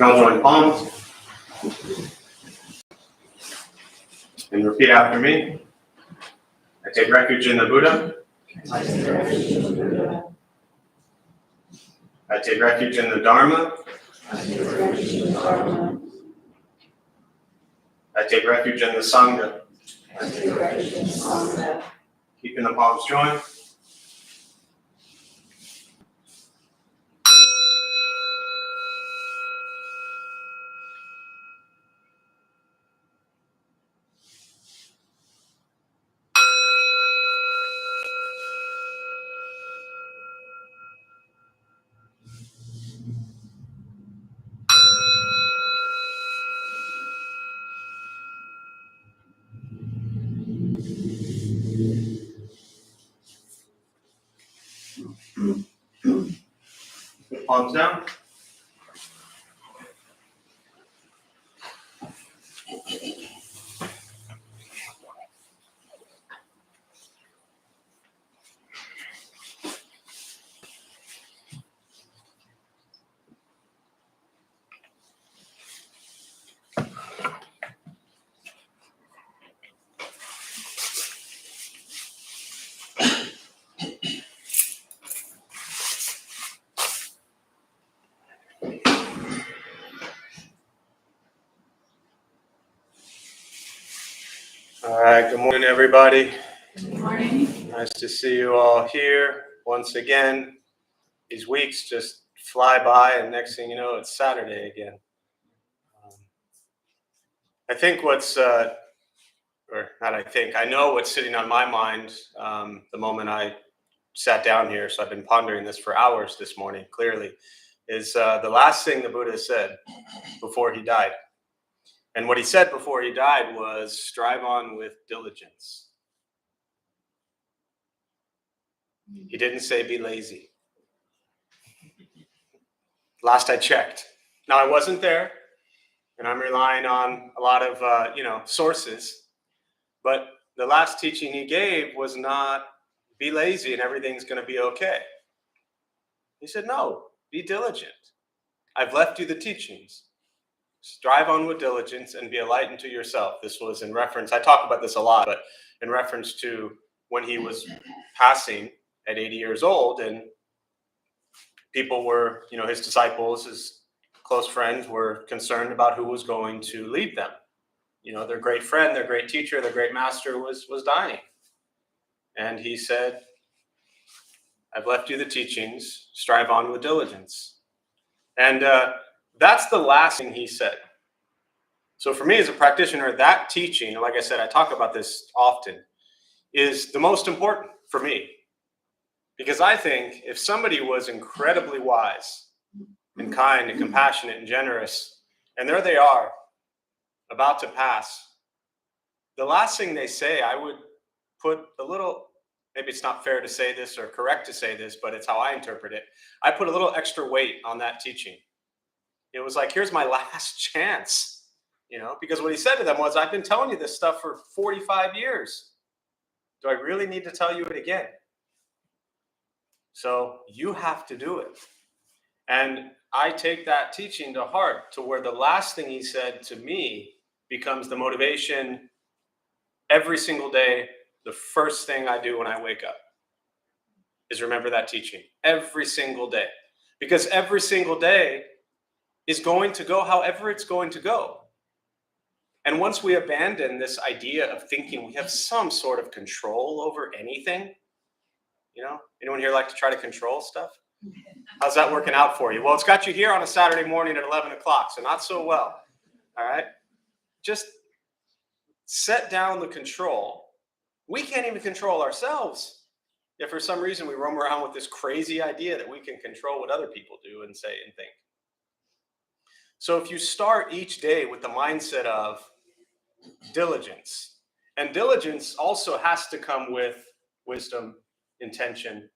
Now join palms and repeat after me. I take refuge in the Buddha. I take refuge in the Dharma. I take refuge in the Sangha. Keeping the palms joined. Put palms down. All right, good morning, everybody. Good morning. Nice to see you all here once again. These weeks just fly by, and next thing you know, it's Saturday again. I think I know what's sitting on my mind the moment I sat down here, so I've been pondering this for hours this morning, clearly, is the last thing the Buddha said before he died. And what he said before he died was, strive on with diligence. He didn't say be lazy. Last I checked. Now, I wasn't there, and I'm relying on a lot of sources, but the last teaching he gave was not be lazy and everything's going to be okay. He said, no, be diligent. I've left you the teachings. Strive on with diligence and be a light unto yourself. This was in reference, I talk about this a lot, but in reference to when he was passing at 80 years old, and people were, his disciples, his close friends were concerned about who was going to lead them. Their great friend, their great teacher, their great master was dying. And he said, I've left you the teachings, strive on with diligence. And that's the last thing he said. So for me as a practitioner, that teaching, like I said, I talk about this often, is the most important for me. Because I think if somebody was incredibly wise and kind and compassionate and generous, and there they are, about to pass, the last thing they say, I would put a little, maybe it's not fair to say this or correct to say this, but it's how I interpret it. I put a little extra weight on that teaching. It was like, here's my last chance, because what he said to them was, I've been telling you this stuff for 45 years. Do I really need to tell you it again? So you have to do it. And I take that teaching to heart, to where the last thing he said to me becomes the motivation every single day. The first thing I do when I wake up is remember that teaching every single day, because every single day is going to go however it's going to go. And once we abandon this idea of thinking we have some sort of control over anything, anyone here like to try to control stuff? How's that working out for you? Well, it's got you here on a Saturday morning at 11 o'clock, so not so well. All right? Just set down the control. We can't even control ourselves if for some reason we roam around with this crazy idea that we can control what other people do and say and think. So if you start each day with the mindset of diligence, and diligence also has to come with wisdom, intention.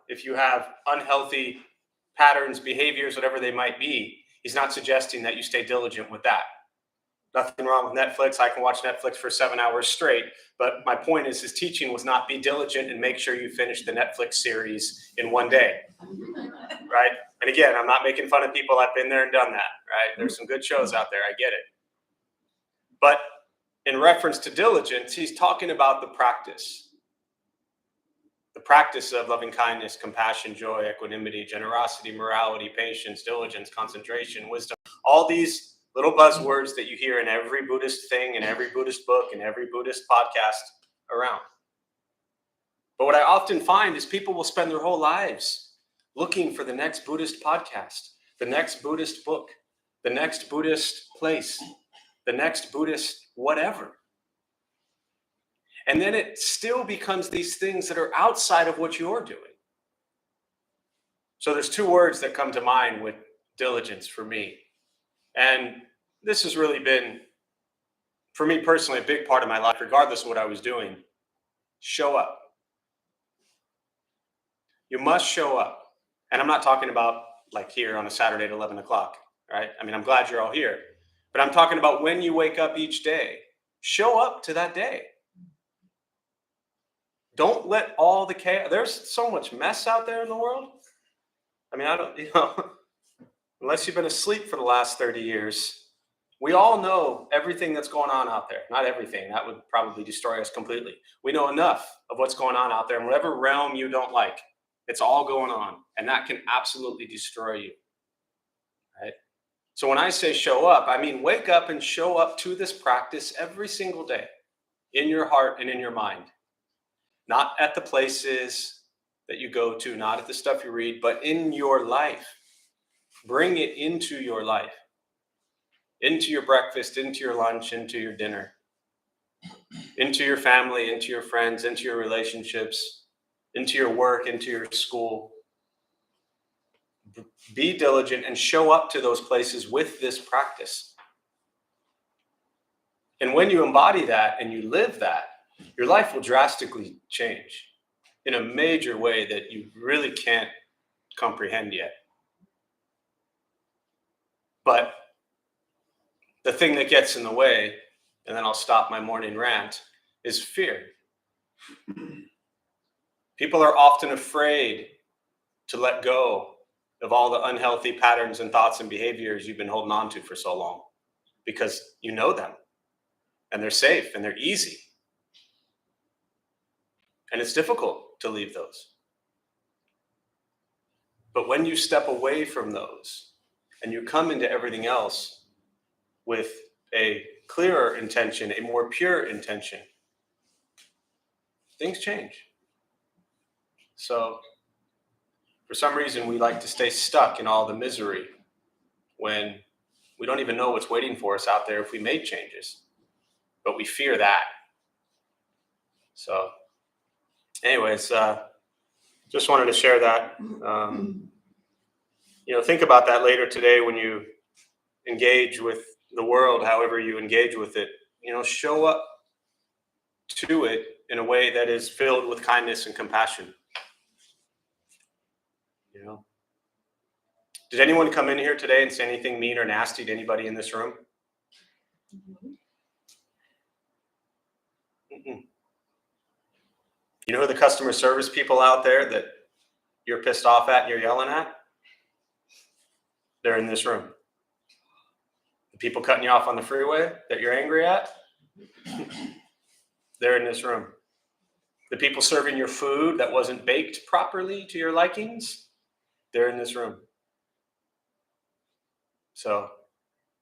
If you have unhealthy patterns, behaviors, whatever they might be, he's not suggesting that you stay diligent with that. Nothing wrong with Netflix. I can watch Netflix for 7 hours straight. But my point is, his teaching was not be diligent and make sure you finish the Netflix series in one day, right? And again, I'm not making fun of people. I've been there and done that, right? There's some good shows out there. I get it. But in reference to diligence, he's talking about the practice of loving kindness, compassion, joy, equanimity, generosity, morality, patience, diligence, concentration, wisdom, all these little buzzwords that you hear in every Buddhist thing, in every Buddhist book, in every Buddhist podcast around. But what I often find is people will spend their whole lives looking for the next Buddhist podcast, the next Buddhist book, the next Buddhist place, the next Buddhist whatever. And then it still becomes these things that are outside of what you're doing. So there's two words that come to mind with diligence for me. And this has really been, for me personally, a big part of my life, regardless of what I was doing. Show up. You must show up. And I'm not talking about like here on a Saturday at 11 o'clock, right? I mean, I'm glad you're all here. But I'm talking about when you wake up each day. Show up to that day. Don't let all the chaos. There's so much mess out there in the world. I mean, I don't, unless you've been asleep for the last 30 years, we all know everything that's going on out there. Not everything. That would probably destroy us completely. We know enough of what's going on out there in whatever realm you don't like. It's all going on. And that can absolutely destroy you. Right? So when I say show up, I mean wake up and show up to this practice every single day in your heart and in your mind. Not at the places that you go to, not at the stuff you read, but in your life. Bring it into your life, into your breakfast, into your lunch, into your dinner, into your family, into your friends, into your relationships, into your work, into your school. Be diligent and show up to those places with this practice. And when you embody that and you live that, your life will drastically change in a major way that you really can't comprehend yet. But the thing that gets in the way, and then I'll stop my morning rant, is fear. People are often afraid to let go of all the unhealthy patterns and thoughts and behaviors you've been holding on to for so long because you know them and they're safe and they're easy. And it's difficult to leave those. But when you step away from those and you come into everything else with a clearer intention, a more pure intention, things change. So for some reason, we like to stay stuck in all the misery when we don't even know what's waiting for us out there if we make changes, but we fear that. So anyways, just wanted to share that. Think about that later today when you engage with the world, however you engage with it. Show up to it in a way that is filled with kindness and compassion. Did anyone come in here today and say anything mean or nasty to anybody in this room? Mm-mm. You know who the customer service people out there that you're pissed off at and you're yelling at? They're in this room. The people cutting you off on the freeway that you're angry at? They're in this room. The people serving your food that wasn't baked properly to your likings? They're in this room. So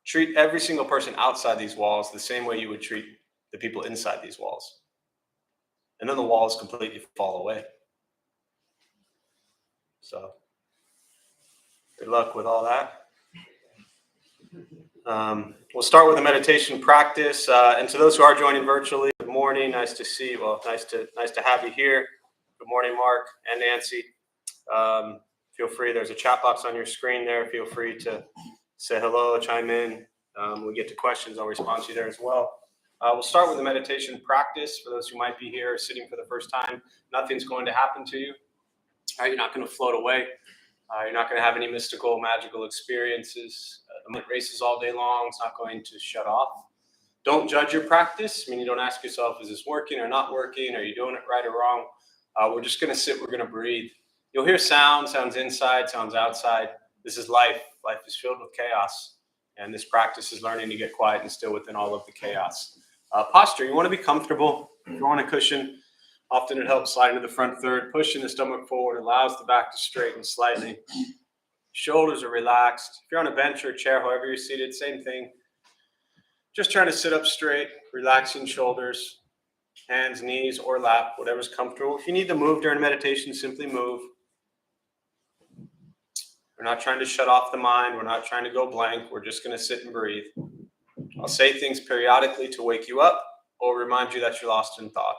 treat every single person outside these walls the same way you would treat the people inside these walls. And then the walls completely fall away. So good luck with all that. We'll start with a meditation practice. And to those who are joining virtually, good morning. Nice to see you. Well, nice to have you here. Good morning, Mark and Nancy. Feel free. There's a chat box on your screen there. Feel free to say hello, chime in. We get to questions. I'll respond to you there as well. We'll start with a meditation practice for those who might be here sitting for the first time. Nothing's going to happen to you. You're not going to float away. You're not going to have any mystical, magical experiences. The mind races all day long. It's not going to shut off. Don't judge your practice. You don't ask yourself, is this working or not working? Are you doing it right or wrong? We're just going to sit. We're going to breathe. You'll hear sounds inside, sounds outside. This is life. Life is filled with chaos. And this practice is learning to get quiet and still within all of the chaos. Posture, you want to be comfortable. If you're on a cushion, often it helps slide into the front third. Pushing the stomach forward allows the back to straighten slightly. Shoulders are relaxed. If you're on a bench or a chair, however you're seated, same thing. Just trying to sit up straight, relaxing shoulders, hands, knees, or lap, whatever's comfortable. If you need to move during meditation, simply move. We're not trying to shut off the mind. We're not trying to go blank. We're just going to sit and breathe. I'll say things periodically to wake you up or remind you that you're lost in thought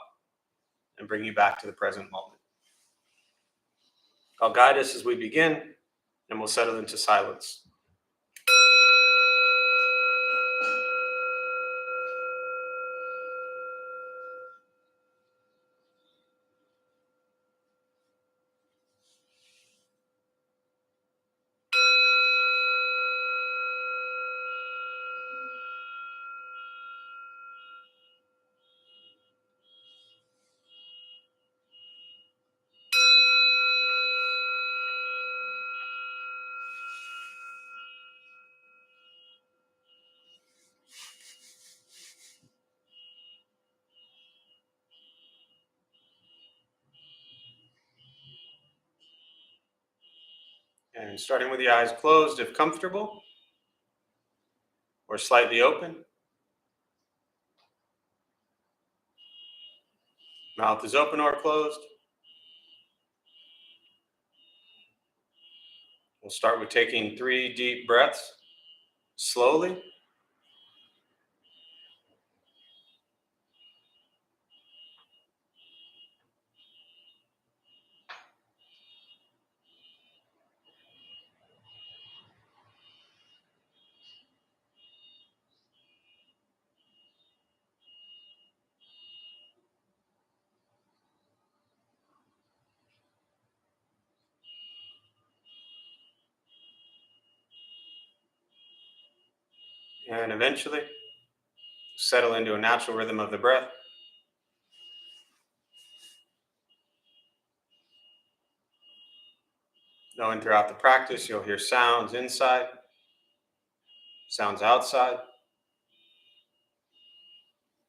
and bring you back to the present moment. I'll guide us as we begin, and we'll settle into silence. And starting with the eyes closed, if comfortable, or slightly open. Mouth is open or closed. We'll start with taking 3 deep breaths, slowly. And eventually, settle into a natural rhythm of the breath. Knowing throughout the practice, you'll hear sounds inside, sounds outside.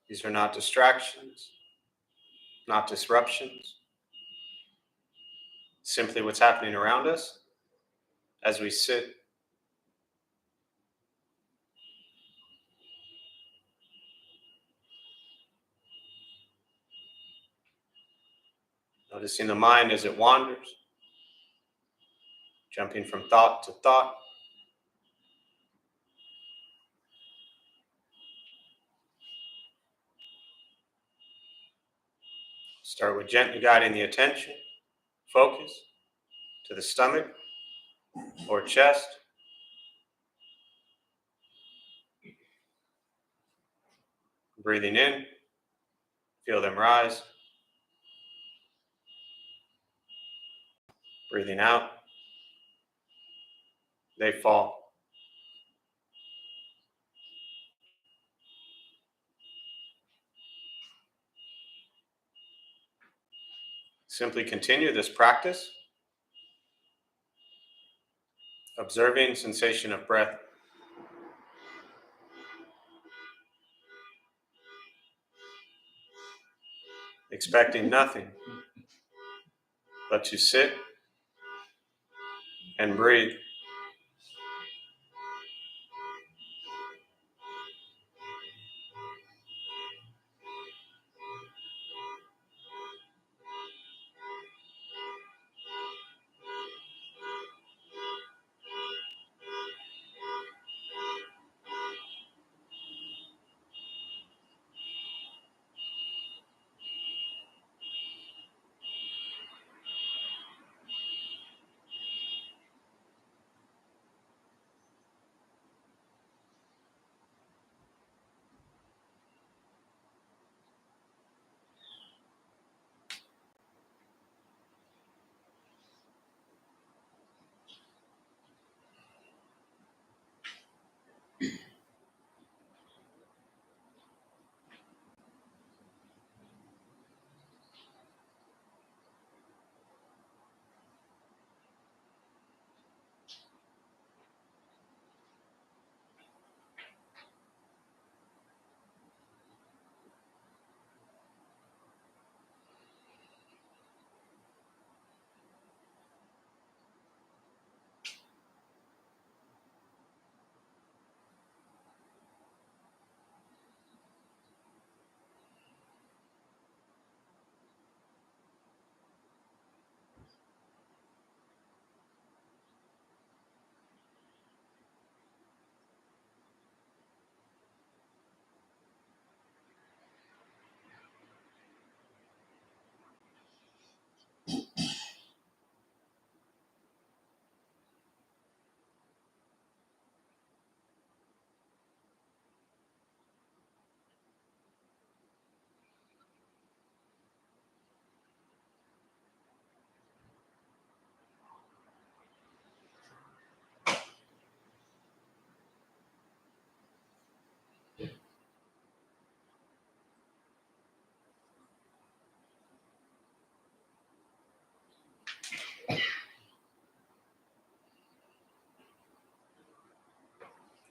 These are not distractions, not disruptions. Simply what's happening around us as we sit. Noticing the mind as it wanders, jumping from thought to thought. Start with gently guiding the attention, focus, to the stomach or chest. Breathing in, feel them rise. Breathing out, they fall. Simply continue this practice, observing sensation of breath. Expecting nothing but to sit and breathe.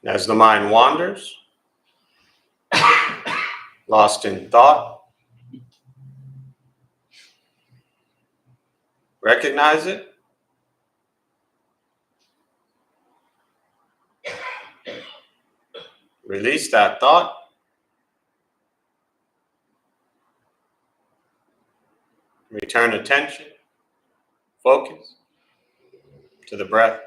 As the mind wanders, lost in thought, recognize it. Release that thought. Return attention, focus to the breath.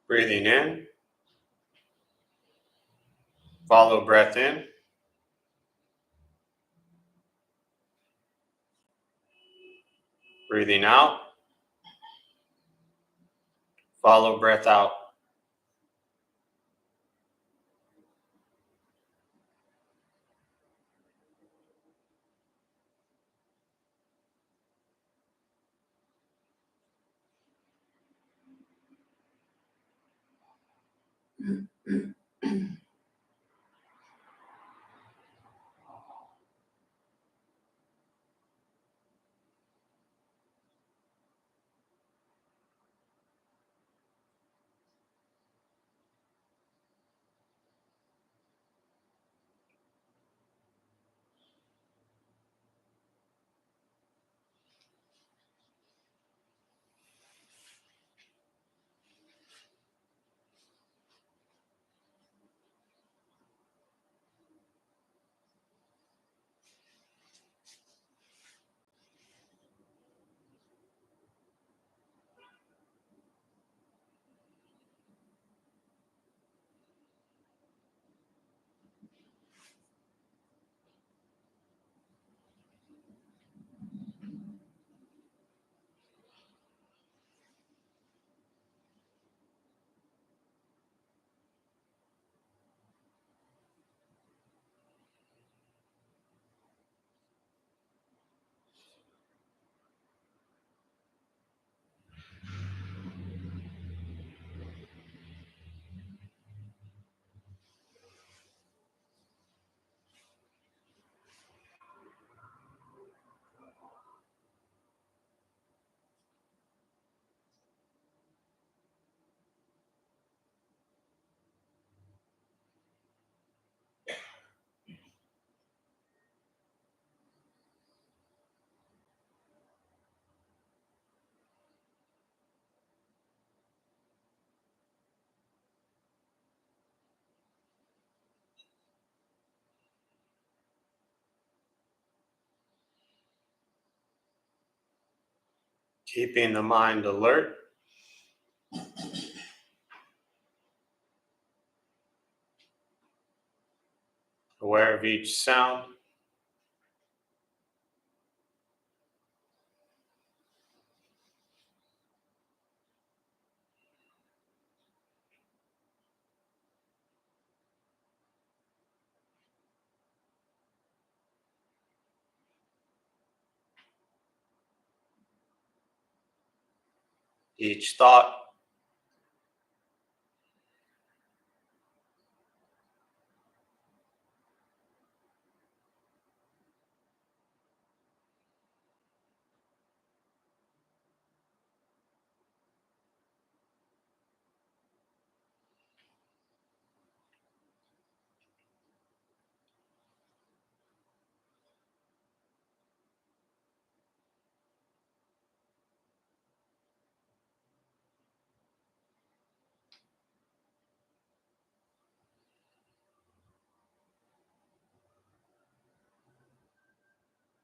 Breathing in, follow breath in. Breathing out, follow breath out. Keeping the mind alert, aware of each sound, each thought,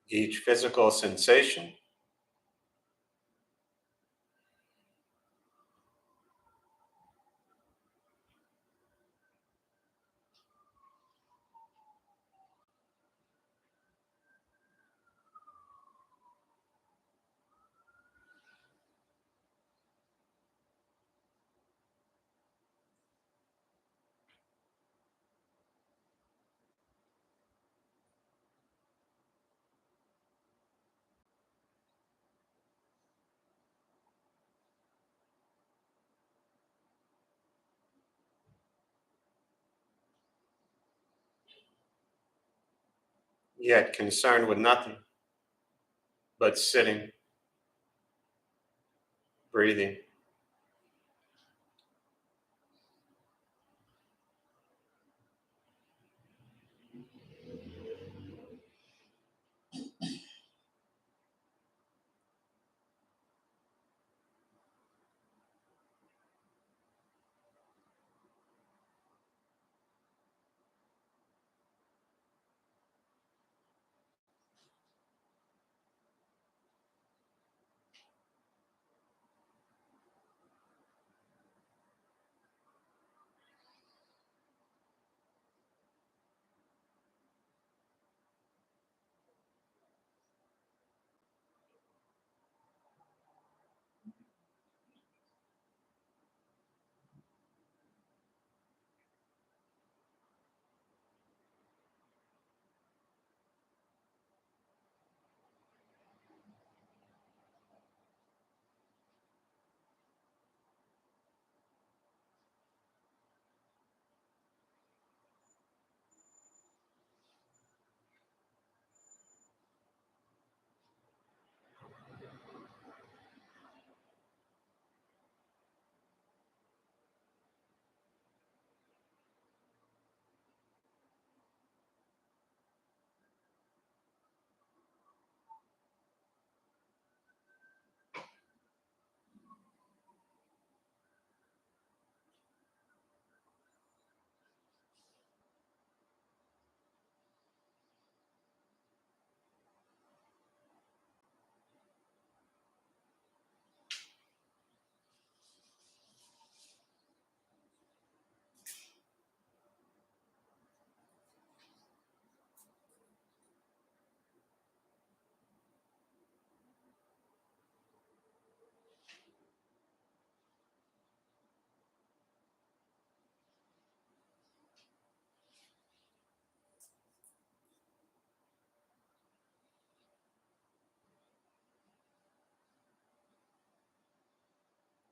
each physical sensation, yet concerned with nothing but sitting, breathing.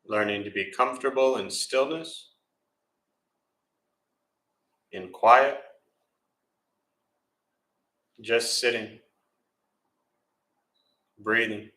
Learning to be comfortable in stillness, in quiet, just sitting, breathing.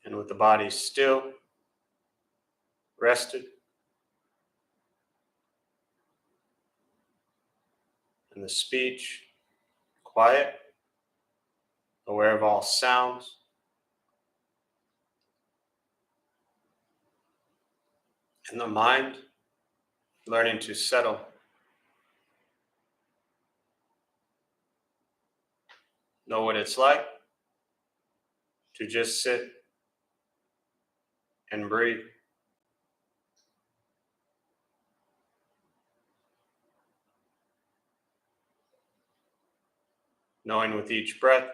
And with the body still, rested, and the speech quiet, aware of all sounds, and the mind learning to settle, know what it's like to just sit and breathe. Knowing with each breath,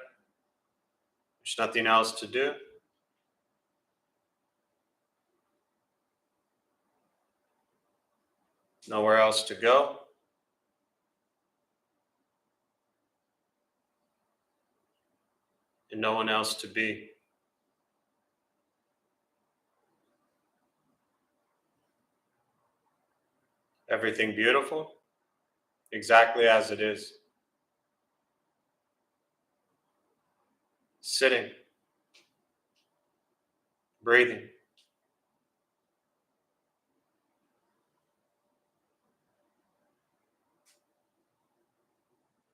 there's nothing else to do. Nowhere else to go. And no one else to be. Everything beautiful, exactly as it is. Sitting, breathing.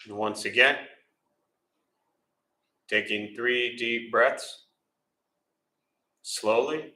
And once again, taking 3 deep breaths, slowly.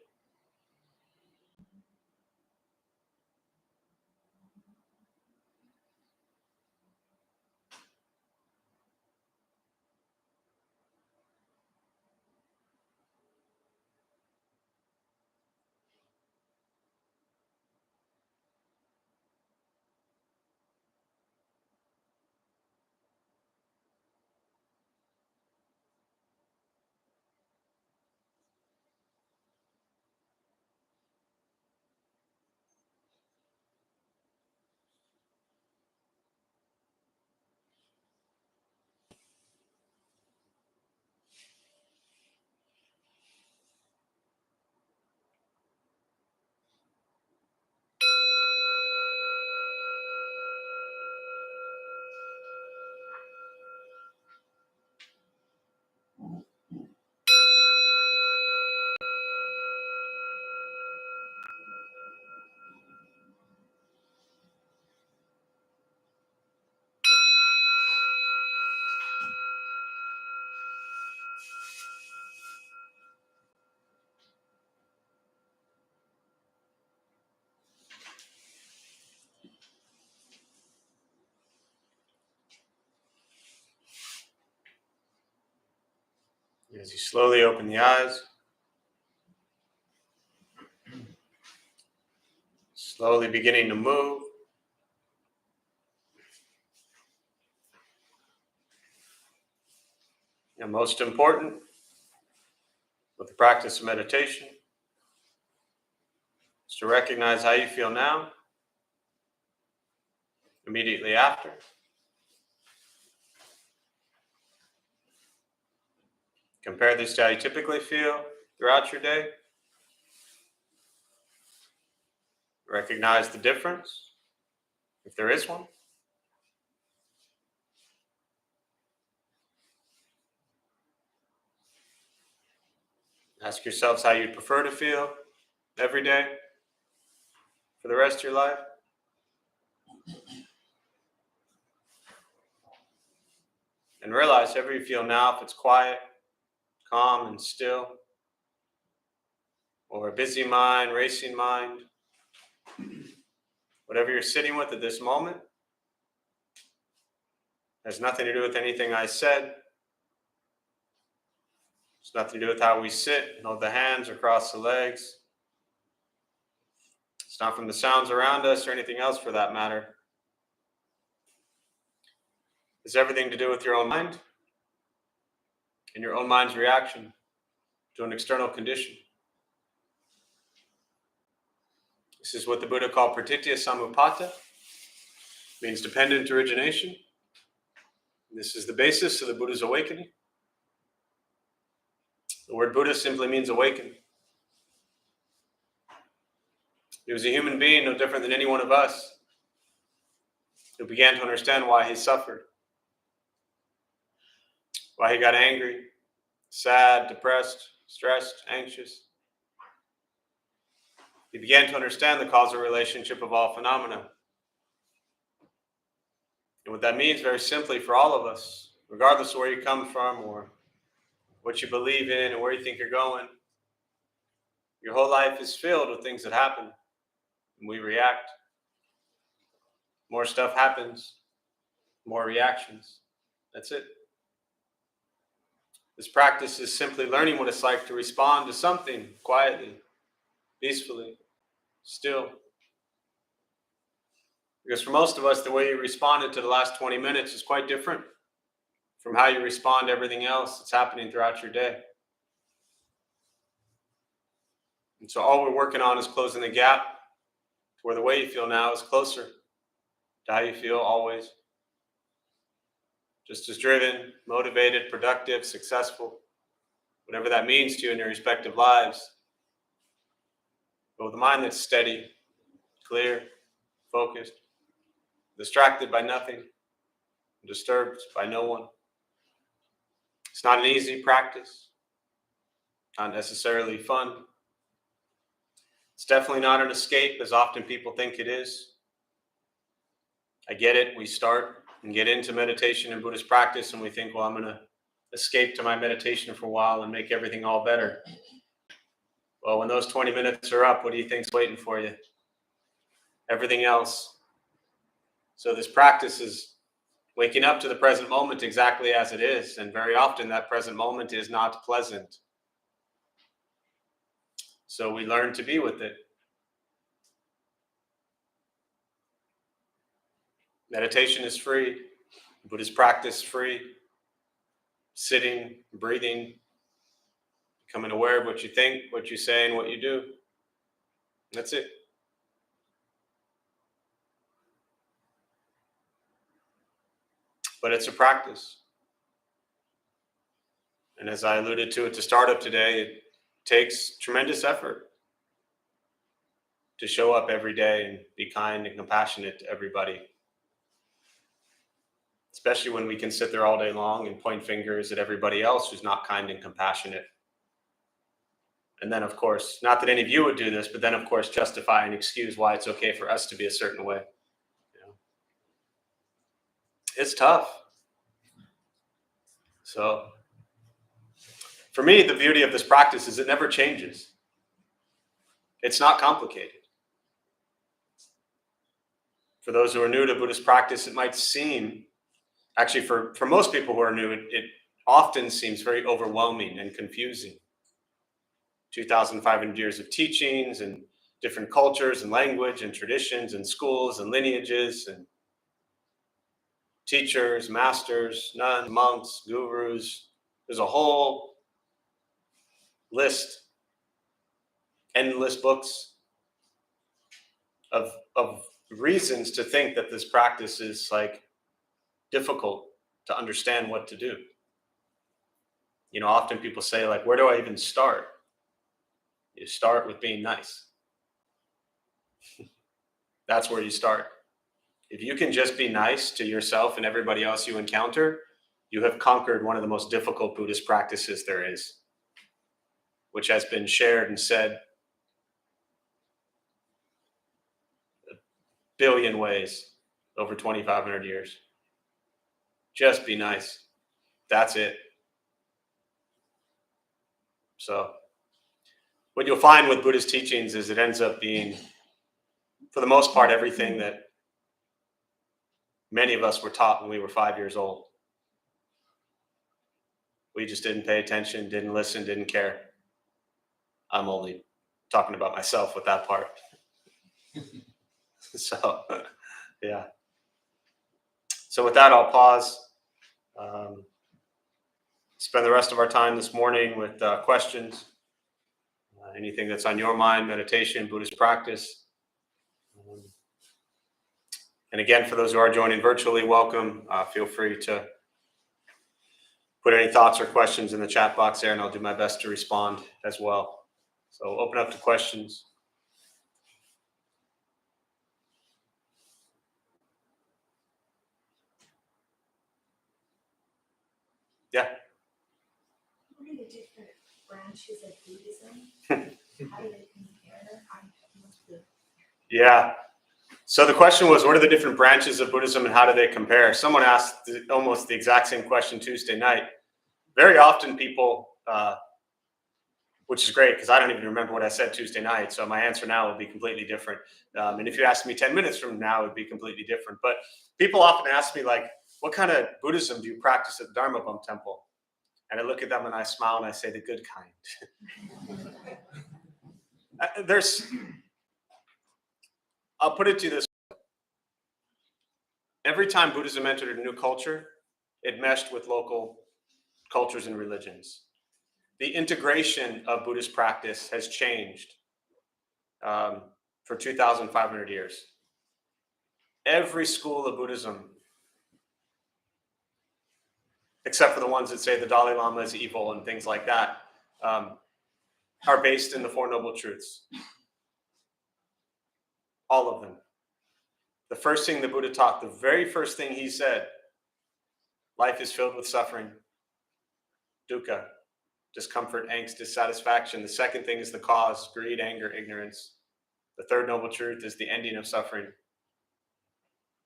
As you slowly open the eyes, slowly beginning to move. And most important, with the practice of meditation, is to recognize how you feel now, immediately after. Compare this to how you typically feel throughout your day. Recognize the difference, if there is one. Ask yourselves how you'd prefer to feel every day for the rest of your life. And realize however you feel now, if it's quiet, calm, and still, or a busy mind, racing mind, whatever you're sitting with at this moment, has nothing to do with anything I said. It's nothing to do with how we sit, hold the hands or cross the legs. It's not from the sounds around us or anything else for that matter. It's everything to do with your own mind and your own mind's reaction to an external condition. This is what the Buddha called pratitya samuppada, means dependent origination. This is the basis of the Buddha's awakening. The word Buddha simply means awakened. He was a human being, no different than any one of us, who began to understand why he suffered, why he got angry, sad, depressed, stressed, anxious. You began to understand the causal relationship of all phenomena. And what that means, very simply, for all of us, regardless of where you come from or what you believe in and where you think you're going, your whole life is filled with things that happen, and we react. More stuff happens, more reactions. That's it. This practice is simply learning what it's like to respond to something quietly, peacefully, still. Because for most of us, the way you responded to the last 20 minutes is quite different from how you respond to everything else that's happening throughout your day. And so all we're working on is closing the gap to where the way you feel now is closer to how you feel always. Just as driven, motivated, productive, successful, whatever that means to you in your respective lives. But with a mind that's steady, clear, focused, distracted by nothing, disturbed by no one. It's not an easy practice, not necessarily fun. It's definitely not an escape, as often people think it is. I get it. We start and get into meditation and Buddhist practice, and we think, well, I'm going to escape to my meditation for a while and make everything all better. Well, when those 20 minutes are up, what do you think's waiting for you? Everything else. So this practice is waking up to the present moment exactly as it is, and very often that present moment is not pleasant. So we learn to be with it. Meditation is free. Buddhist practice is free. Sitting, breathing, becoming aware of what you think, what you say, and what you do. That's it. But it's a practice. And as I alluded to at the start of today, it takes tremendous effort to show up every day and be kind and compassionate to everybody. Especially when we can sit there all day long and point fingers at everybody else who's not kind and compassionate. And then, of course, not that any of you would do this, but then, of course, justify and excuse why it's okay for us to be a certain way. You know? It's tough. So, for me, the beauty of this practice is it never changes. It's not complicated. For those who are new to Buddhist practice, it might seem, actually for most people who are new, it often seems very overwhelming and confusing. 2,500 years of teachings and different cultures and language and traditions and schools and lineages and teachers, masters, nuns, monks, gurus. There's a whole list, endless books of reasons to think that this practice is like difficult to understand what to do. You know, often people say, like, where do I even start? You start with being nice. That's where you start. If you can just be nice to yourself and everybody else you encounter, you have conquered one of the most difficult Buddhist practices there is, which has been shared and said a billion ways over 2,500 years. Just be nice. That's it. So what you'll find with Buddhist teachings is it ends up being, for the most part, everything that many of us were taught when we were 5 years old. We just didn't pay attention, didn't listen, didn't care. I'm only talking about myself with that part. So, yeah. So with that, I'll pause. Spend the rest of our time this morning with questions. Anything that's on your mind, meditation, Buddhist practice. And again, for those who are joining virtually, welcome. Feel free to put any thoughts or questions in the chat box there, and I'll do my best to respond as well. So open up to questions. Yeah. What are the different branches of Buddhism? How do they compare? Yeah. So the question was, what are the different branches of Buddhism and how do they compare? Someone asked almost the exact same question Tuesday night. Very often people, which is great because I don't even remember what I said Tuesday night. So my answer now will be completely different. And if you ask me 10 minutes from now, it would be completely different. But people often ask me, like, what kind of Buddhism do you practice at the Dharma Bum Temple? And I look at them and I smile and I say, the good kind. I'll put it to you this way. Every time Buddhism entered a new culture, it meshed with local cultures and religions. The integration of Buddhist practice has changed for 2,500 years. Every school of Buddhism, except for the ones that say the Dalai Lama is evil and things like that, are based in the Four Noble Truths. All of them. The first thing the Buddha taught, the very first thing he said, life is filled with suffering, dukkha, discomfort, angst, dissatisfaction. The second thing is the cause, greed, anger, ignorance. The third noble truth is the ending of suffering,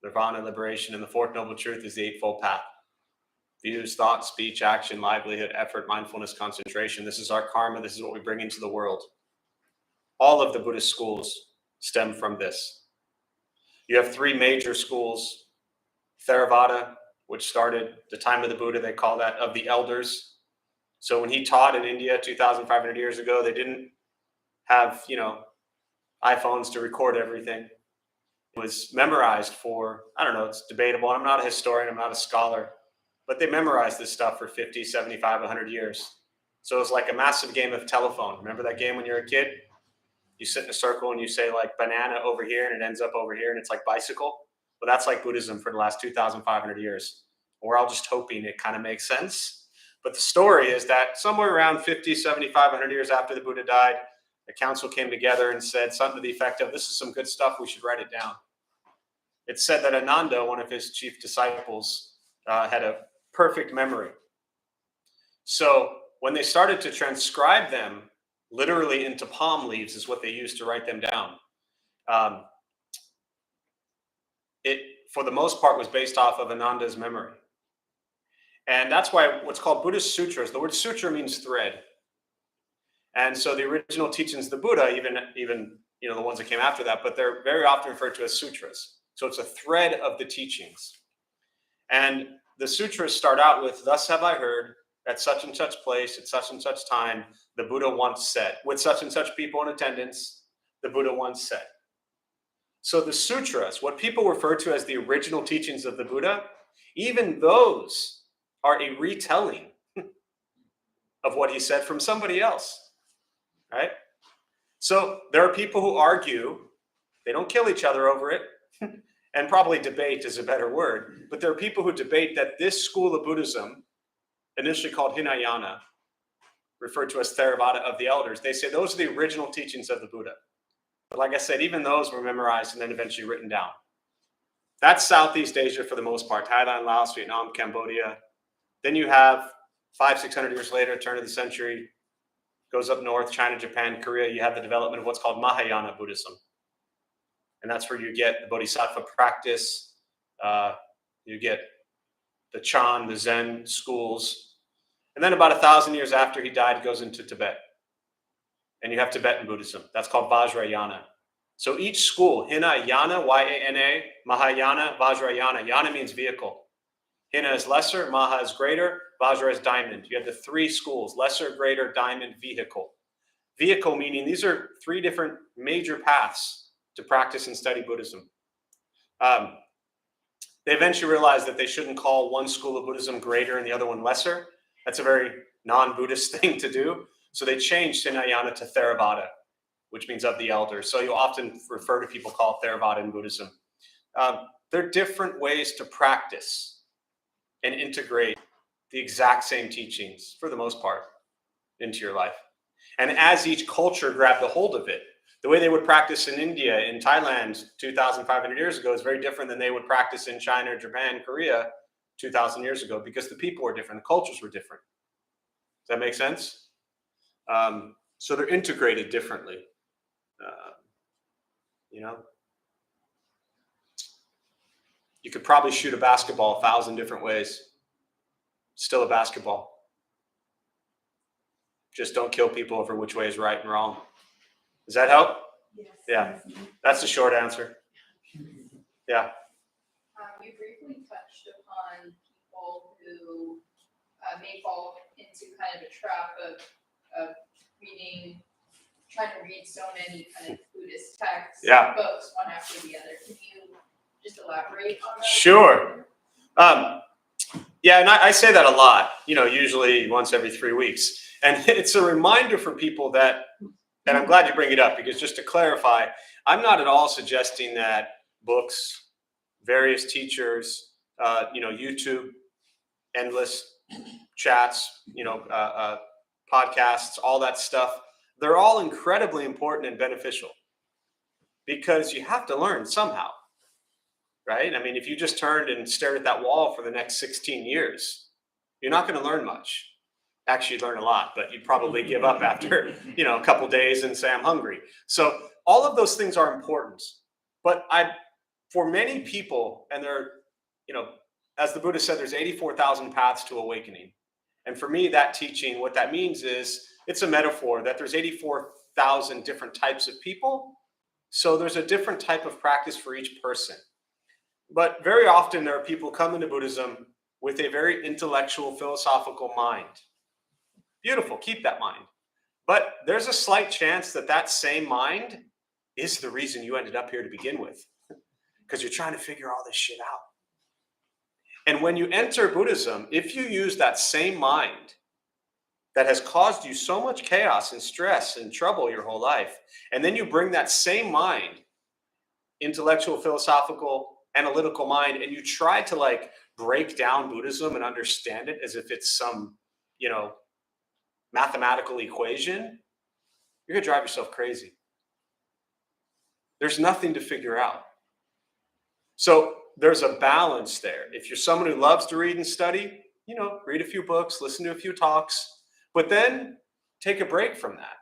nirvana, liberation. And the fourth noble truth is the Eightfold Path. Views, thought, speech, action, livelihood, effort, mindfulness, concentration. This is our karma. This is what we bring into the world. All of the Buddhist schools stem from this. You have three major schools. Theravada, which started the time of the Buddha, they call that of the elders. So when he taught in India 2,500 years ago, they didn't have, iPhones to record everything. It was memorized for, I don't know, it's debatable. I'm not a historian, I'm not a scholar, but they memorized this stuff for 50, 75, 100 years. So it was like a massive game of telephone. Remember that game when you're a kid? You sit in a circle and you say like banana over here and it ends up over here and it's like bicycle. Well, that's like Buddhism for the last 2,500 years. We're all just hoping it kind of makes sense. But the story is that somewhere around 50, 7,500 years after the Buddha died, the council came together and said something to the effect of, this is some good stuff, we should write it down. It's said that Ananda, one of his chief disciples, had a perfect memory. So when they started to transcribe them, literally into palm leaves is what they used to write them down. It, for the most part, was based off of Ananda's memory. And that's why what's called Buddhist sutras, the word sutra means thread. And so the original teachings of the Buddha, even the ones that came after that, but they're very often referred to as sutras. So it's a thread of the teachings. And the sutras start out with, thus have I heard, at such and such place, at such and such time, the Buddha once said, with such and such people in attendance, the Buddha once said. So the sutras, what people refer to as the original teachings of the Buddha, even those are a retelling of what he said from somebody else, right? So there are people who argue, they don't kill each other over it, and probably debate is a better word, but there are people who debate that this school of Buddhism, initially called Hinayana, referred to as Theravada of the elders, they say those are the original teachings of the Buddha. But like I said, even those were memorized and then eventually written down. That's Southeast Asia for the most part, Thailand, Laos, Vietnam, Cambodia. Then you have 500-600 years later, turn of the century, goes up north, China, Japan, Korea, you have the development of what's called Mahayana Buddhism. And that's where you get the Bodhisattva practice, you get the Chan, the Zen schools. And then about 1,000 years after he died, goes into Tibet. And you have Tibetan Buddhism. That's called Vajrayana. So each school, Hinayana, Y-A-N-A, Mahayana, Vajrayana. Yana means vehicle. Hina is lesser, Maha is greater, Vajra is diamond. You have the three schools, lesser, greater, diamond, vehicle. Vehicle meaning these are three different major paths to practice and study Buddhism. They eventually realized that they shouldn't call one school of Buddhism greater and the other one lesser. That's a very non-Buddhist thing to do. So they changed Hinayana to Theravada, which means of the elders. So you often refer to people called Theravada in Buddhism. There are different ways to practice and integrate the exact same teachings, for the most part, into your life. And as each culture grabbed a hold of it, the way they would practice in India, in Thailand 2,500 years ago is very different than they would practice in China, Japan, Korea 2,000 years ago, because the people were different, the cultures were different. Does that make sense? So they're integrated differently. You know, you could probably shoot a basketball 1,000 different ways. Still a basketball. Just don't kill people over which way is right and wrong. Does that help? Yes. Yeah. That's the short answer. Yeah. We briefly touched upon people who may fall into kind of a trap of reading, trying to read so many kind of Buddhist texts, Yeah. books, one after the other. Can you just elaborate on that? Sure. Yeah, and I say that a lot, usually once every 3 weeks. And it's a reminder for people that, and I'm glad you bring it up, because just to clarify, I'm not at all suggesting that books, various teachers, YouTube, endless chats, podcasts, all that stuff, they're all incredibly important and beneficial because you have to learn somehow, right? I mean, if you just turned and stared at that wall for the next 16 years, you're not going to learn much. Actually, you'd learn a lot, but you'd probably give up after, a couple days and say, I'm hungry. So all of those things are important. But for many people, and they're, as the Buddha said, there's 84,000 paths to awakening. And for me, that teaching, what that means is it's a metaphor that there's 84,000 different types of people. So there's a different type of practice for each person. But very often there are people coming to Buddhism with a very intellectual, philosophical mind. Beautiful, keep that mind. But there's a slight chance that that same mind is the reason you ended up here to begin with, because you're trying to figure all this shit out. And when you enter Buddhism, if you use that same mind that has caused you so much chaos and stress and trouble your whole life, and then you bring that same mind, intellectual, philosophical, analytical mind, and you try to break down Buddhism and understand it as if it's some, mathematical equation, you're going to drive yourself crazy. There's nothing to figure out. So there's a balance there. If you're someone who loves to read and study, read a few books, listen to a few talks, but then take a break from that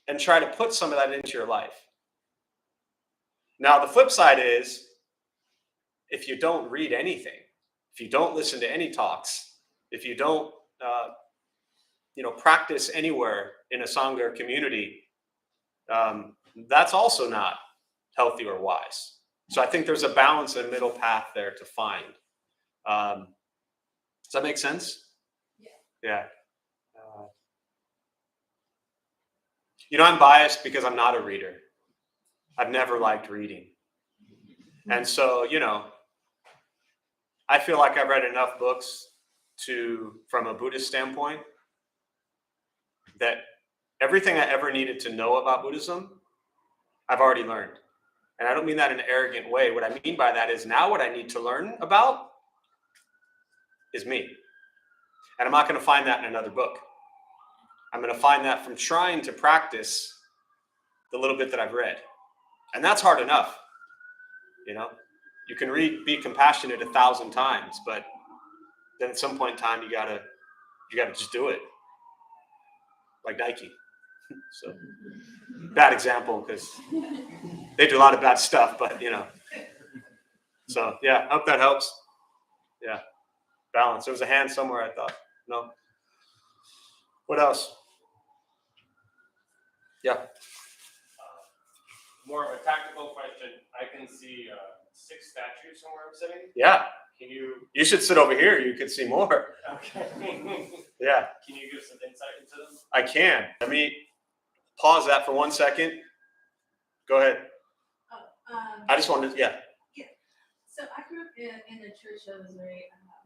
and try to put some of that into your life. Now, the flip side is, if you don't read anything, if you don't listen to any talks, if you don't practice anywhere in a Sangha community, that's also not healthy or wise. So I think there's a balance and middle path there to find. Does that make sense? Yeah. I'm biased because I'm not a reader. I've never liked reading. And so, I feel like I've read enough books from a Buddhist standpoint, that everything I ever needed to know about Buddhism, I've already learned. And I don't mean that in an arrogant way. What I mean by that is now what I need to learn about is me. And I'm not going to find that in another book. I'm going to find that from trying to practice the little bit that I've read. And that's hard enough. You can read Be Compassionate 1,000 times, but then at some point in time, you gotta just do it. Like Nike. So bad example, because they do a lot of bad stuff, but So yeah, I hope that helps. Yeah. Balance. There was a hand somewhere, I thought. No. What else? Yeah. More of a tactical question. I can see 6 statues from where I'm sitting. Yeah. Can you? You should sit over here. You could see more. Okay. Yeah. Can you give some insight into them? I can. Let me pause that for 1 second. Go ahead. I just wanted to, yeah. So I grew up in a church that was very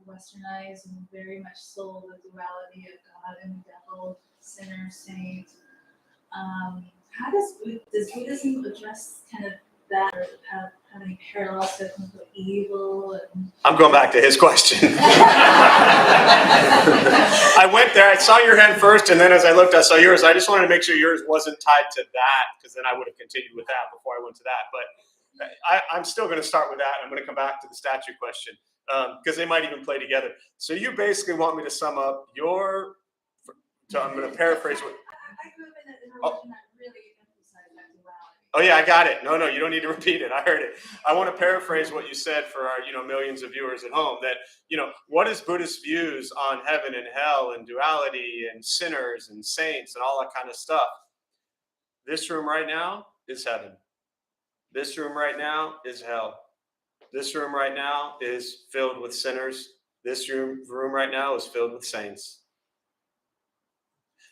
westernized and very much sold the duality of God and devil, sinner, saint. How does Buddhism address kind of that, or have any parallels to evil? I'm going back to his question. I went there, I saw your hand first, and then as I looked, I saw yours. I just wanted to make sure yours wasn't tied to that, because then I would have continued with that before I went to that. But I'm still going to start with that. I'm going to come back to the statue question, because they might even play together. So you basically want me to sum up your So I'm going to paraphrase what. I grew up in a religion that really emphasized that duality. Oh yeah, I got it. No, you don't need to repeat it. I heard it. I want to paraphrase what you said for our, millions of viewers at home. That, what is Buddhist views on heaven and hell and duality and sinners and saints and all that kind of stuff. This room right now is heaven. This room right now is hell. This room right now is filled with sinners. This room right now is filled with saints.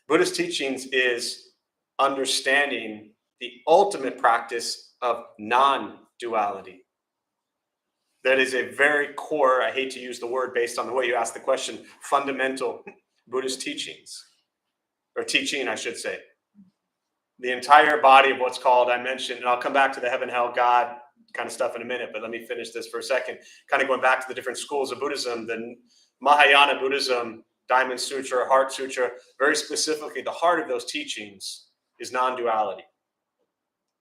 Buddhist teachings is understanding the ultimate practice of non-duality. That is a very core, I hate to use the word based on the way you asked the question, fundamental Buddhist teachings. Or teaching, I should say. The entire body of what's called, I mentioned, and I'll come back to the heaven, hell, God kind of stuff in a minute, but let me finish this for a second. Kind of going back to the different schools of Buddhism, the Mahayana Buddhism, Diamond Sutra, Heart Sutra, very specifically, the heart of those teachings is non-duality.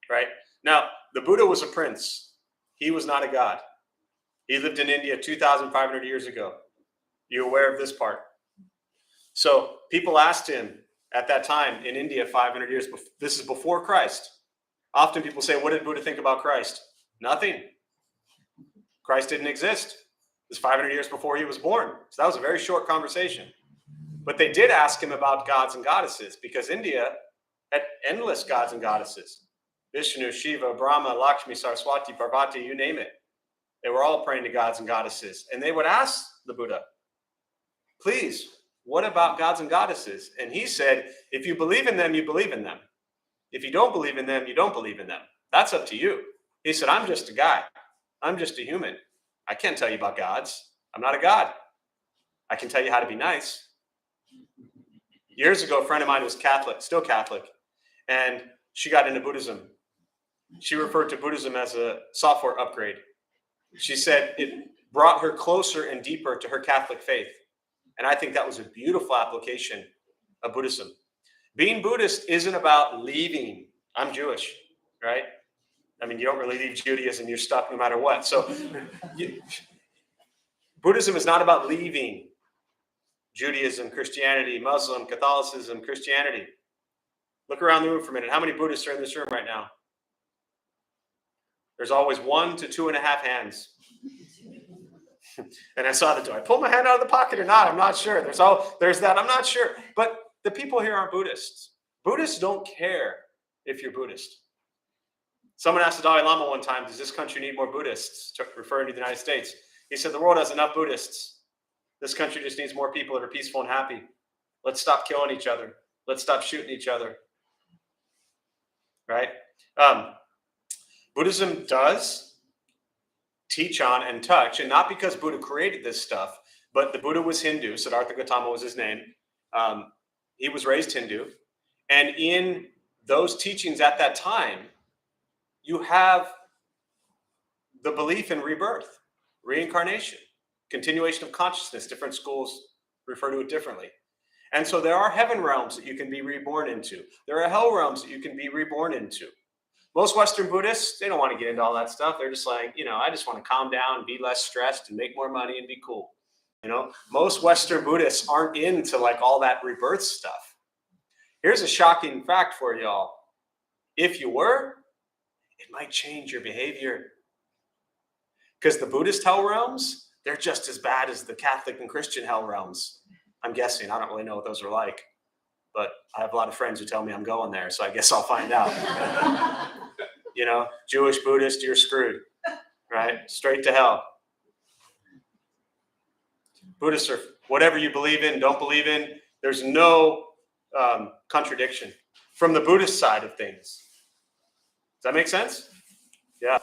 Right? Now, the Buddha was a prince. He was not a god. He lived in India 2,500 years ago. You aware of this part? So people asked him at that time in India, 500 years, this is before Christ. Often people say, what did Buddha think about Christ? Nothing. Christ didn't exist. It was 500 years before he was born. So that was a very short conversation. But they did ask him about gods and goddesses because India had endless gods and goddesses. Vishnu, Shiva, Brahma, Lakshmi, Saraswati, Parvati, you name it. They were all praying to gods and goddesses. And they would ask the Buddha, please, what about gods and goddesses? And he said, if you believe in them, you believe in them. If you don't believe in them, you don't believe in them. That's up to you. He said, I'm just a guy. I'm just a human. I can't tell you about gods. I'm not a god. I can tell you how to be nice. Years ago, a friend of mine was Catholic, still Catholic, and she got into Buddhism. She referred to Buddhism as a software upgrade. She said it brought her closer and deeper to her Catholic faith. And I think that was a beautiful application of Buddhism. Being Buddhist isn't about leaving. I'm Jewish, right? I mean, you don't really leave Judaism. You're stuck no matter what. So Buddhism is not about leaving Judaism, Christianity, Muslim, Catholicism, Christianity. Look around the room for a minute. How many Buddhists are in this room right now? There's always 1 to 2.5 hands. And I saw do I pull my hand out of the pocket or not? I'm not sure. There's that. I'm not sure. But the people here aren't Buddhists. Buddhists don't care if you're Buddhist. Someone asked the Dalai Lama one time, does this country need more Buddhists? Referring to the United States. He said, the world has enough Buddhists. This country just needs more people that are peaceful and happy. Let's stop killing each other. Let's stop shooting each other. Right? Buddhism does teach on and touch, and not because Buddha created this stuff, but the Buddha was Hindu. Siddhartha Gautama was his name. He was raised Hindu. And in those teachings at that time, you have the belief in rebirth, reincarnation, continuation of consciousness. Different schools refer to it differently. And so there are heaven realms that you can be reborn into. There are hell realms that you can be reborn into. Most Western Buddhists, they don't want to get into all that stuff. They're just like, I just want to calm down, be less stressed, and make more money and be cool. Most Western Buddhists aren't into like all that rebirth stuff. Here's a shocking fact for y'all. If you were, it might change your behavior. Because the Buddhist hell realms, they're just as bad as the Catholic and Christian hell realms. I'm guessing. I don't really know what those are like. But I have a lot of friends who tell me I'm going there, so I guess I'll find out. Jewish, Buddhist, you're screwed, right? Straight to hell. Buddhists are whatever you believe in, don't believe in. There's no contradiction from the Buddhist side of things. Does that make sense? Yeah.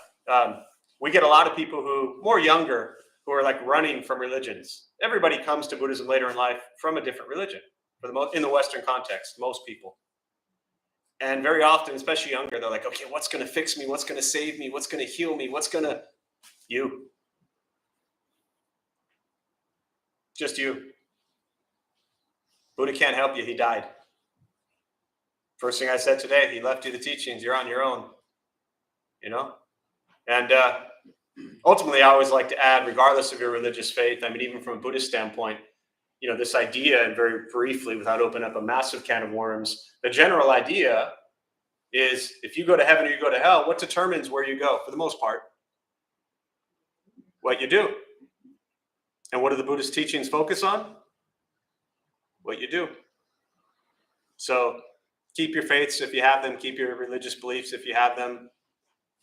We get a lot of people who, more younger, who are like running from religions. Everybody comes to Buddhism later in life from a different religion. In the Western context, most people. And very often, especially younger, they're like, okay, what's going to fix me? What's going to save me? What's going to heal me? You. Just you. Buddha can't help you. He died. First thing I said today, he left you the teachings. You're on your own. And ultimately, I always like to add, regardless of your religious faith, I mean, even from a Buddhist standpoint, this idea, and very briefly, without opening up a massive can of worms, the general idea is if you go to heaven or you go to hell, what determines where you go? For the most part, what you do. And what do the Buddhist teachings focus on? What you do. So keep your faiths if you have them, keep your religious beliefs if you have them.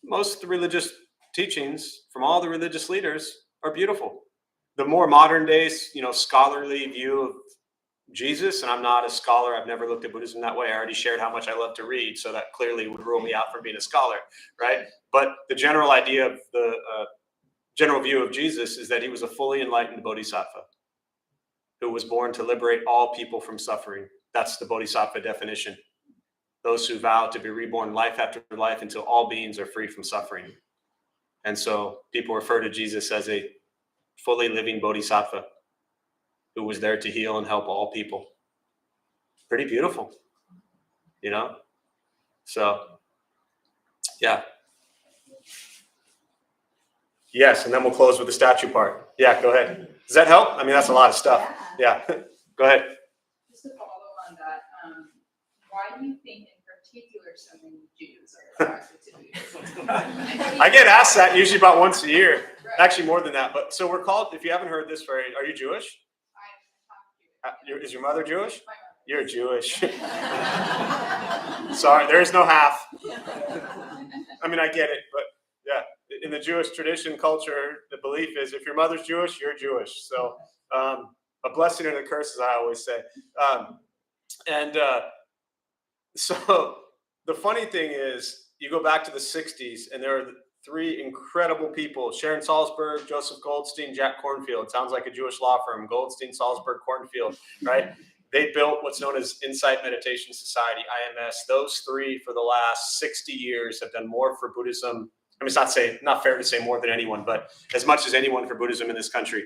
Most of the religious teachings from all the religious leaders are beautiful. The more modern days, scholarly view of Jesus, and I'm not a scholar, I've never looked at Buddhism that way. I already shared how much I love to read, so that clearly would rule me out from being a scholar, right? But the general idea of the general view of Jesus is that he was a fully enlightened bodhisattva who was born to liberate all people from suffering. That's the bodhisattva definition. Those who vow to be reborn life after life until all beings are free from suffering. And so people refer to Jesus as a fully living bodhisattva who was there to heal and help all people. Pretty beautiful, So, yeah. Yes, and then we'll close with the statue part. Yeah, go ahead. Does that help? I mean, that's a lot of stuff. Yeah. Go ahead. Just to follow on that, why do you think in particular so many Jews are attracted to Buddhism? I get asked that usually about once a year. Right. Actually, more than that. But so we're called, if you haven't heard this, are you Jewish? Is your mother Jewish? My mother. You're Jewish. Sorry, there is no half. I mean, I get it, but yeah, in the Jewish tradition, culture, the belief is if your mother's Jewish, you're Jewish. So a blessing and a curse, as I always say. So the funny thing is, you go back to the 60s, and there are three incredible people: Sharon Salzberg, Joseph Goldstein, Jack Kornfield. Sounds like a Jewish law firm. Goldstein, Salzberg, Kornfield, right? They built what's known as Insight Meditation Society, IMS. Those three, for the last 60 years, have done more for Buddhism. I mean, it's not fair to say more than anyone, but as much as anyone for Buddhism in this country.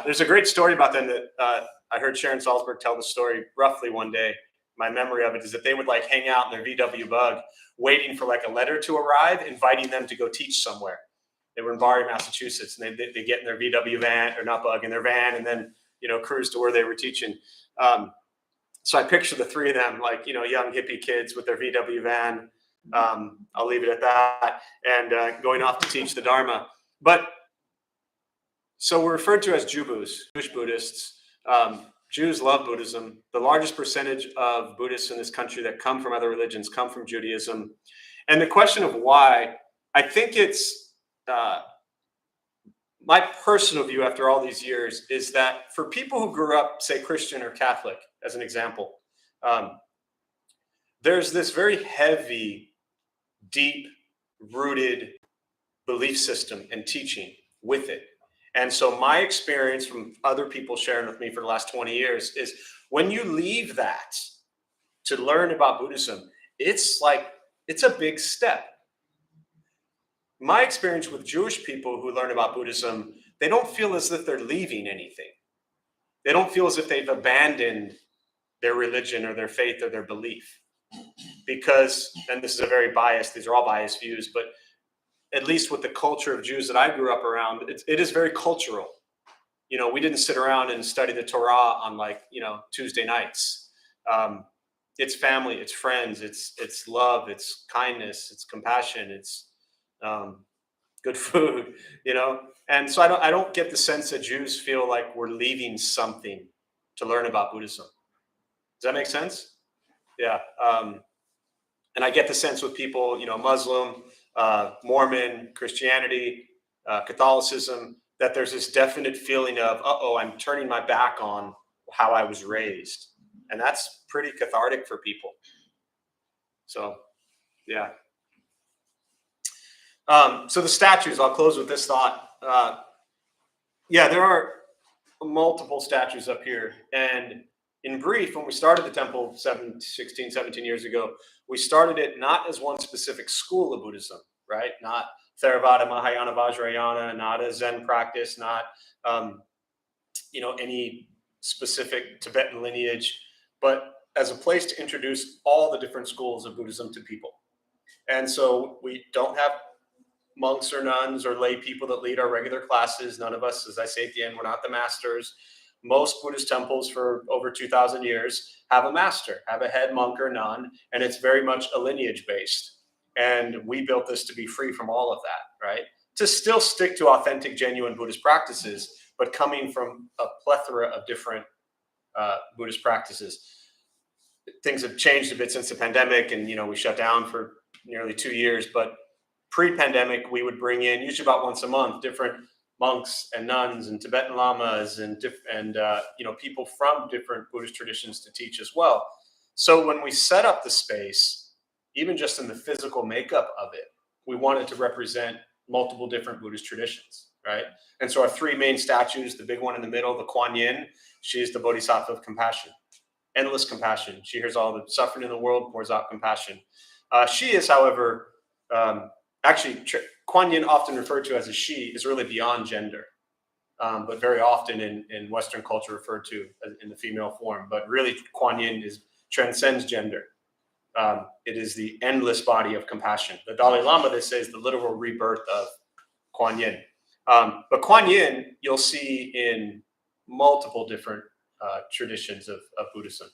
There's a great story about them that I heard Sharon Salzberg tell the story roughly one day. My memory of it is that they would hang out in their VW bug, waiting for a letter to arrive, inviting them to go teach somewhere. They were in Barre, Massachusetts, and they get in their VW van, or not bug, in their van, and then cruise to where they were teaching. So I picture the three of them, young hippie kids with their VW van. I'll leave it at that, and going off to teach the Dharma. But so we're referred to as Jews, Jewish Buddhists. Jews love Buddhism. The largest percentage of Buddhists in this country that come from other religions come from Judaism. And the question of why, I think it's my personal view after all these years is that for people who grew up, say, Christian or Catholic, as an example, there's this very heavy, deep-rooted belief system and teaching with it. And so my experience from other people sharing with me for the last 20 years is when you leave that to learn about Buddhism, it's a big step. My experience with Jewish people who learn about Buddhism, they don't feel as if they're leaving anything. They don't feel as if they've abandoned their religion or their faith or their belief. Because, and this is these are all biased views, but at least with the culture of Jews that I grew up around, it is very cultural. We didn't sit around and study the Torah on Tuesday nights. It's family, it's friends, it's love, it's kindness, it's compassion, it's good food, And so I don't get the sense that Jews feel like we're leaving something to learn about Buddhism. Does that make sense? Yeah. And I get the sense with people, Muslim, Mormon, Christianity, Catholicism, that there's this definite feeling of, I'm turning my back on how I was raised. And that's pretty cathartic for people. So, yeah. So the statues, I'll close with this thought. There are multiple statues up here. And in brief, when we started the temple 16, 17 years ago, we started it not as one specific school of Buddhism, right? Not Theravada, Mahayana, Vajrayana, not a Zen practice, not any specific Tibetan lineage, but as a place to introduce all the different schools of Buddhism to people. And so we don't have monks or nuns or lay people that lead our regular classes. None of us, as I say at the end, we're not the masters. most Buddhist temples for over 2,000 years have a master, have a head monk or nun, and it's very much a lineage based. And we built this to be free from all of that, right? To still stick to authentic, genuine Buddhist practices, but coming from a plethora of different Buddhist practices. Things have changed a bit since the pandemic, and we shut down for nearly 2 years. But pre-pandemic, we would bring in usually about once a month different monks and nuns and Tibetan lamas and people from different Buddhist traditions to teach as well. So when we set up the space, even just in the physical makeup of it, we wanted to represent multiple different Buddhist traditions, right? And so our three main statues, the big one in the middle, the Kuan Yin, she's the Bodhisattva of compassion, endless compassion. She hears all the suffering in the world, pours out compassion. She is, however, Kuan Yin, often referred to as a she, is really beyond gender, but very often in Western culture referred to in the female form. But really, Kuan Yin transcends gender. It is the endless body of compassion. The Dalai Lama, they say, is the literal rebirth of Kuan Yin. But Kuan Yin, you'll see in multiple different traditions of Buddhism.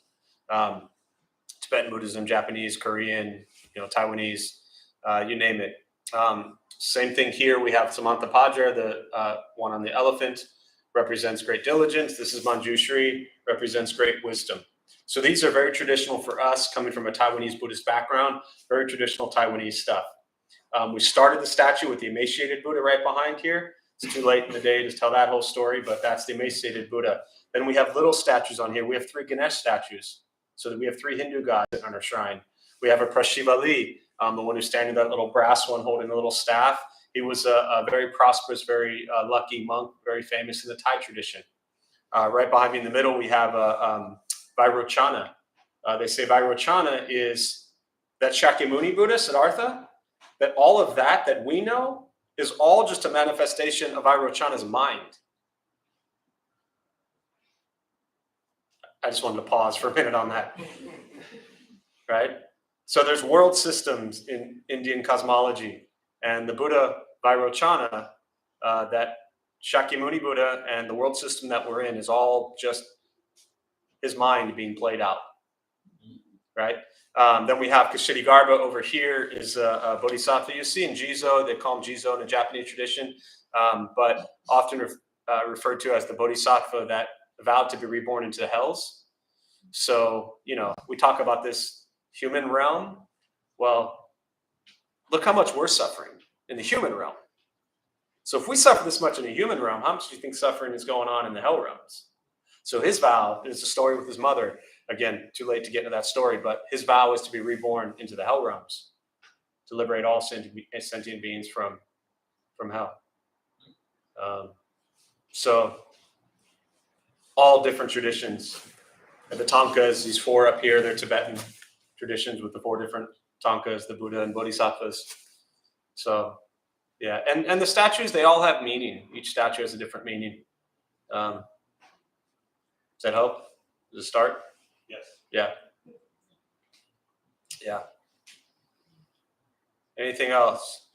Tibetan Buddhism, Japanese, Korean, Taiwanese, you name it. Same thing here. We have Samantabhadra, the one on the elephant, represents great diligence. This is Manjushri, represents great wisdom. So these are very traditional for us, coming from a Taiwanese Buddhist background, very traditional Taiwanese stuff. We started the statue with the emaciated Buddha right behind here. It's too late in the day to tell that whole story, but that's the emaciated Buddha. Then we have little statues on here. We have 3 Ganesh statues. So that we have 3 Hindu gods on our shrine. We have a Prashivali, the one who's standing, that little brass one holding a little staff. He was a very prosperous, very lucky monk, very famous in the Thai tradition. Right behind me in the middle, we have Vairochana. They say Vairochana is that Shakyamuni Buddha, Siddhartha, that all of that we know is all just a manifestation of Vairochana's mind. I just wanted to pause for a minute on that. Right? So there's world systems in Indian cosmology, and the Buddha Vairochana, that Shakyamuni Buddha, and the world system that we're in is all just his mind being played out. Right? Then we have Kshitigarbha over here is a bodhisattva. You see in Jizo, they call him Jizo in the Japanese tradition, but often referred to as the bodhisattva that vowed to be reborn into the hells. So, we talk about this human realm. Well, look how much we're suffering in the human realm. So if we suffer this much in the human realm, how much do you think suffering is going on in the hell realms? So his vow is a story with his mother. Again, too late to get into that story, but his vow is to be reborn into the hell realms, to liberate all sentient beings from hell. So all different traditions. And the Tankas, these 4 up here, they're Tibetan traditions with the 4 different Tankas, the Buddha and Bodhisattvas. So, yeah, and the statues, they all have meaning. Each statue has a different meaning. Does that help? Does it start? Yes. Yeah. Yeah. Anything else?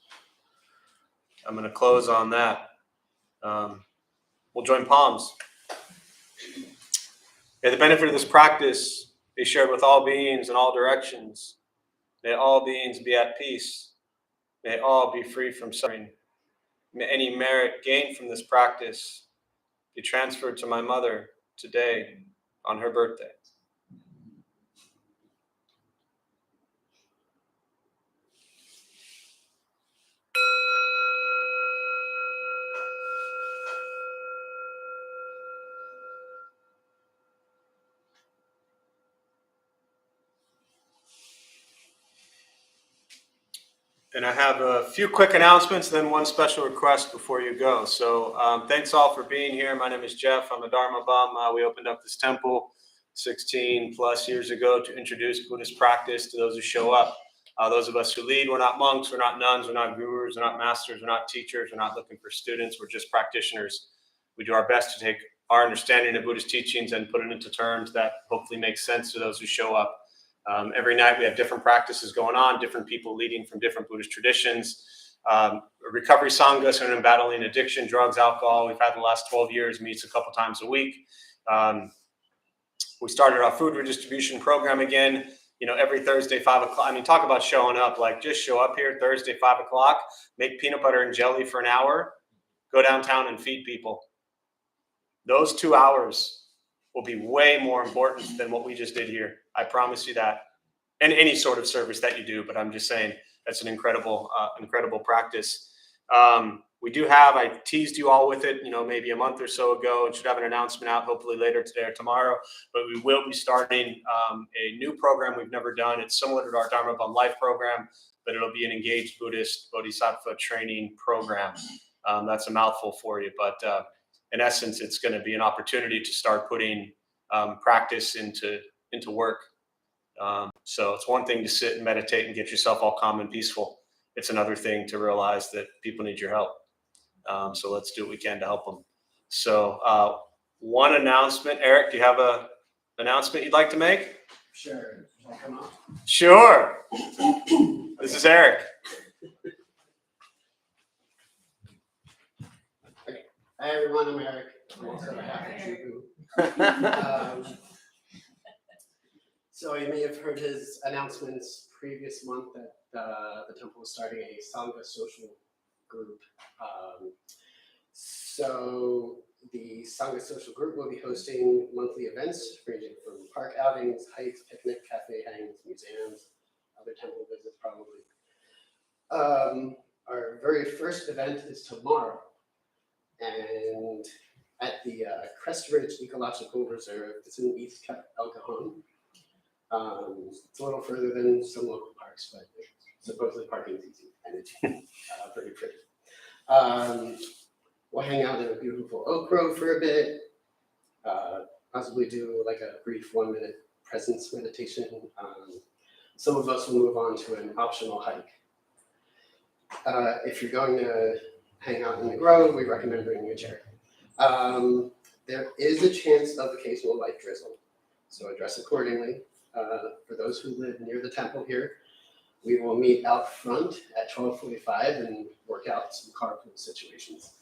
I'm going to close on that. We'll join palms. May the benefit of this practice be shared with all beings in all directions. May all beings be at peace. May all be free from suffering. May any merit gained from this practice be transferred to my mother today on her birthday. And I have a few quick announcements, then one special request before you go. So thanks all for being here. My name is Jeff. I'm a Dharma bum. We opened up this temple 16 plus years ago to introduce Buddhist practice to those who show up. Those of us who lead, we're not monks, we're not nuns, we're not gurus, we're not masters, we're not teachers, we're not looking for students, we're just practitioners. We do our best to take our understanding of Buddhist teachings and put it into terms that hopefully make sense to those who show up. Every night we have different practices going on, different people leading from different Buddhist traditions. Recovery Sangha, someone battling addiction, drugs, alcohol, we've had the last 12 years, meets a couple times a week. We started our food redistribution program again, every Thursday, 5 o'clock. I mean, talk about showing up, like just show up here Thursday, 5 o'clock, make peanut butter and jelly for an hour, go downtown and feed people. Those 2 hours will be way more important than what we just did here. I promise you that. And any sort of service that you do, but I'm just saying that's an incredible practice. We do have, I teased you all with it, maybe a month or so ago, and should have an announcement out hopefully later today or tomorrow, but we will be starting a new program we've never done. It's similar to our Dharma Bum Life program, but it'll be an engaged Buddhist Bodhisattva training program. That's a mouthful for you, but in essence, it's going to be an opportunity to start putting practice into work. So it's one thing to sit and meditate and get yourself all calm and peaceful. It's another thing to realize that people need your help. So let's do what we can to help them. So one announcement. Eric, do you have an announcement you'd like to make? Sure. Shall I come up? Sure. This is Eric. Hi everyone, I'm Eric. I'm also half a Jew. So you may have heard his announcements previous month that the temple was starting a Sangha social group. So the Sangha social group will be hosting monthly events ranging from park outings, hikes, picnic, cafe hangs, museums, other temple visits probably. Our very first event is tomorrow, and at the Crest Ridge Ecological Reserve. It's in East El Cajon. It's a little further than some local parks, but supposedly parking is easy and it's pretty pretty. We'll hang out in a beautiful oak grove for a bit, possibly do like a brief 1-minute presence meditation. Some of us will move on to an optional hike. If you're going to hang out in the grove, we recommend bringing a chair. There is a chance of occasional light drizzle, so dress accordingly. For those who live near the temple here, we will meet out front at 12:45 and work out some carpool situations.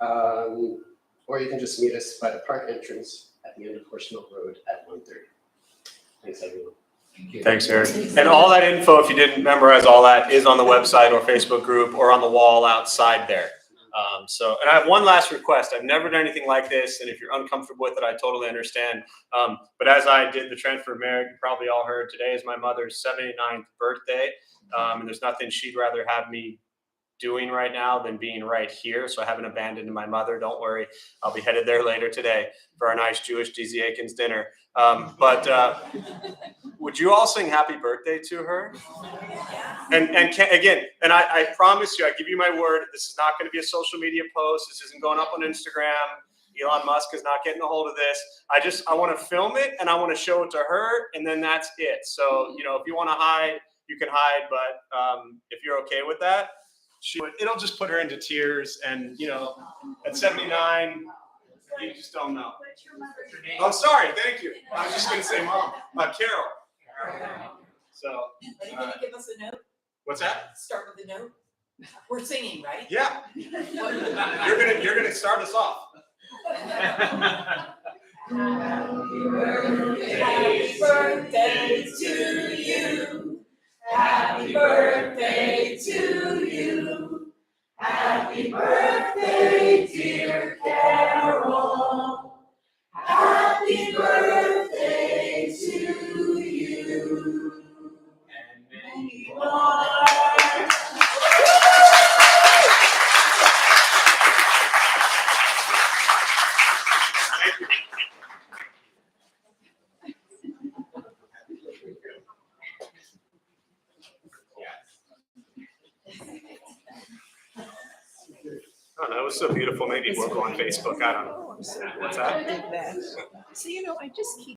Or you can just meet us by the park entrance at the end of Horse Mill Road at 1:30. Thanks, everyone. Thanks, Eric. And all that info, if you didn't memorize all that, is on the website or Facebook group or on the wall outside there. And I have one last request. I've never done anything like this, and if you're uncomfortable with it, I totally understand. But as I did the transfer of merit, you probably all heard, today is my mother's 79th birthday, and there's nothing she'd rather have me doing right now than being right here. So I haven't abandoned my mother. Don't worry. I'll be headed there later today for our nice Jewish DZ Aikens dinner. But would you all sing happy birthday to her? And I promise you, I give you my word, this is not going to be a social media post. This isn't going up on Instagram. Elon Musk is not getting a hold of this. I want to film it and I want to show it to her, and then that's it. So, if you want to hide, you can hide. But if you're okay with that, it'll just put her into tears. And, at 79, you just don't know. Oh, sorry. Thank you. I was just going to say mom. Carol. So. Are you going to give us a note? What's that? Start with a note. We're singing, right? Yeah. You're gonna start us off. Happy birthday to you. Happy birthday to you. Happy birthday, dear Carol. Happy birthday to you. And many more. Oh, that was so beautiful. Maybe we'll go on Facebook. I don't know. What's that? So, I just keep